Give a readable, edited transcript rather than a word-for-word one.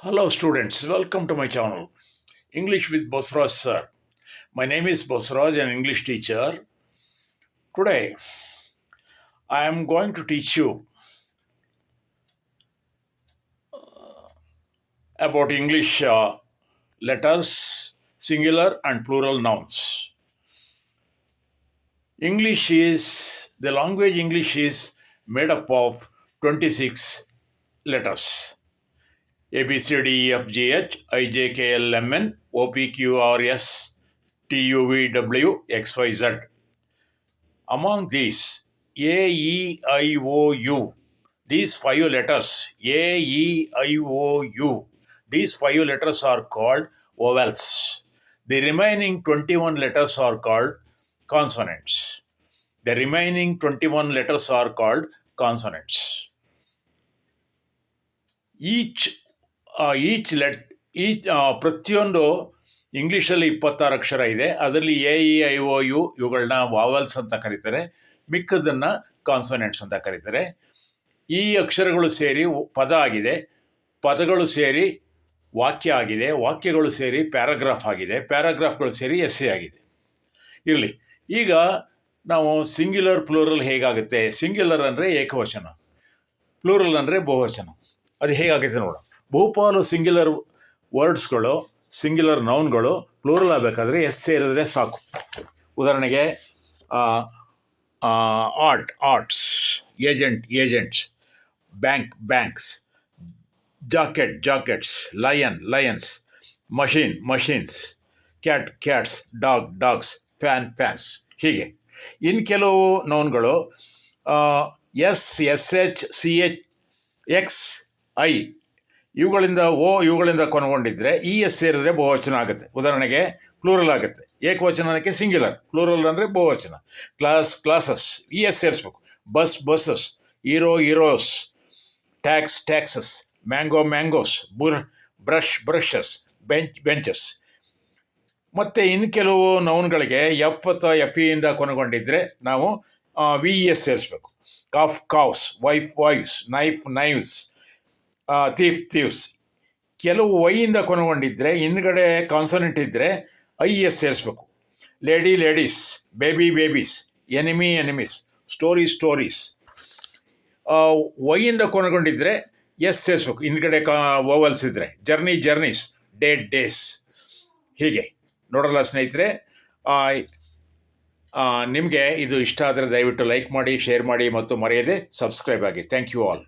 Hello, students. Welcome to my channel, English with Bosraj sir. My name is Bosraj, an English teacher. Today, I am going to teach you about English letters, singular and plural nouns. The language English is made up of 26 letters. A, B, C, D, E, F, G, H, I, J, K, L, M, N, O, P, Q, R, S, T, U, V, W, X, Y, Z. Among these, A, E, I, O, U, these five letters, A, E, I, O, U, these five letters are called vowels. The remaining 21 letters are called consonants. The remaining 21 letters are called consonants. ಪ್ರತಿಯೊಂದು ಇಂಗ್ಲೀಷಲ್ಲಿ 26 ಅಕ್ಷರ ಇದೆ. ಅದರಲ್ಲಿ A E I O U ಇವುಗಳನ್ನ ವಾವಲ್ಸ್ ಅಂತ ಕರೀತಾರೆ, ಮಿಕ್ಕದನ್ನು consonants ಅಂತ ಕರೀತಾರೆ. ಈ ಅಕ್ಷರಗಳು ಸೇರಿ ಪದ ಆಗಿದೆ, ಪದಗಳು ಸೇರಿ ವಾಕ್ಯ ಆಗಿದೆ, ವಾಕ್ಯಗಳು ಸೇರಿ ಪ್ಯಾರಾಗ್ರಾಫ್ ಆಗಿದೆ, ಪ್ಯಾರಾಗ್ರಾಫ್ಗಳು ಸೇರಿ ಎಸ್ಸೆ ಆಗಿದೆ. ಇರಲಿ, ಈಗ ನಾವು ಸಿಂಗ್ಯುಲರ್ ಪ್ಲೂರಲ್ ಹೇಗಾಗುತ್ತೆ. ಸಿಂಗ್ಯುಲರ್ ಅಂದರೆ ಏಕವಚನ, ಪ್ಲೂರಲ್ ಅಂದರೆ ಬಹುವಚನ. ಅದು ಹೇಗಾಗುತ್ತೆ ನೋಡೋಣ. ಬಹುಪಾಲು ಸಿಂಗ್ಯುಲರ್ ವರ್ಡ್ಸ್ಗಳು, ಸಿಂಗ್ಯುಲರ್ ನೌನ್ಗಳು ಪ್ಲೂರಲ್ ಆಗಬೇಕಾದ್ರೆ ಎಸ್ ಸೇರಿದ್ರೆ ಸಾಕು. ಉದಾಹರಣೆಗೆ arts, agents, banks, jackets, lions, machines, cats, dogs, fans. ಹೀಗೆ ಇನ್ನು ಕೆಲವು ನೌನ್ಗಳು S H C H X I ಇವುಗಳಿಂದ ಕೊನೆಗೊಂಡಿದ್ದರೆ ಇ ಎಸ್ ಸೇರಿದ್ರೆ ಬಹುವಚನ ಆಗುತ್ತೆ. ಉದಾಹರಣೆಗೆ ಪ್ಲೂರಲ್ ಆಗುತ್ತೆ. ಏಕವಚನಕ್ಕೆ ಸಿಂಗ್ಯುಲರ್, ಪ್ಲೂರಲ್ ಅಂದರೆ ಬಹುವಚನ. ಕ್ಲಾಸಸ್ ಇ ಎಸ್ ಸೇರಿಸ್ಬೇಕು. Buses, heroes, taxes, mangoes, brushes, benches. ಮತ್ತು ಇನ್ನು ಕೆಲವು ನೌನ್ಗಳಿಗೆ ಎಫ್ ಅಥವಾ ಎಫ್ ಇಯಿಂದ ಕೊನೆಗೊಂಡಿದ್ದರೆ ನಾವು ವಿ ಇ ಎಸ್ ಸೇರಿಸ್ಬೇಕು. Calves, wifes, knives, thieves. ಕೆಲವು ವೈಯಿಂದ ಕೊನೆಗೊಂಡಿದ್ದರೆ ಹಿಂದ್ಗಡೆ ಕಾನ್ಸನೆಂಟ್ ಇದ್ದರೆ ಐ ಎಸ್ ಸೇರಿಸ್ಬೇಕು. Ladies, babies, enemies, stories. ವೈಯಿಂದ ಕೊನೆಗೊಂಡಿದ್ದರೆ ಎಸ್ ಸೇರಿಸ್ಬೇಕು, ಹಿಂದ್ಗಡೆ ವೋವಲ್ಸ್ ಇದ್ದರೆ. Journeys, days. ಹೀಗೆ ನೋಡಲ್ಲ ಸ್ನೇಹಿತರೆ. ನಿಮಗೆ ಇದು ಇಷ್ಟ ಆದರೆ ದಯವಿಟ್ಟು ಲೈಕ್ ಮಾಡಿ, ಶೇರ್ ಮಾಡಿ ಮತ್ತು ಮರೆಯದೆ ಸಬ್ಸ್ಕ್ರೈಬ್ ಆಗಿ. Thank you all.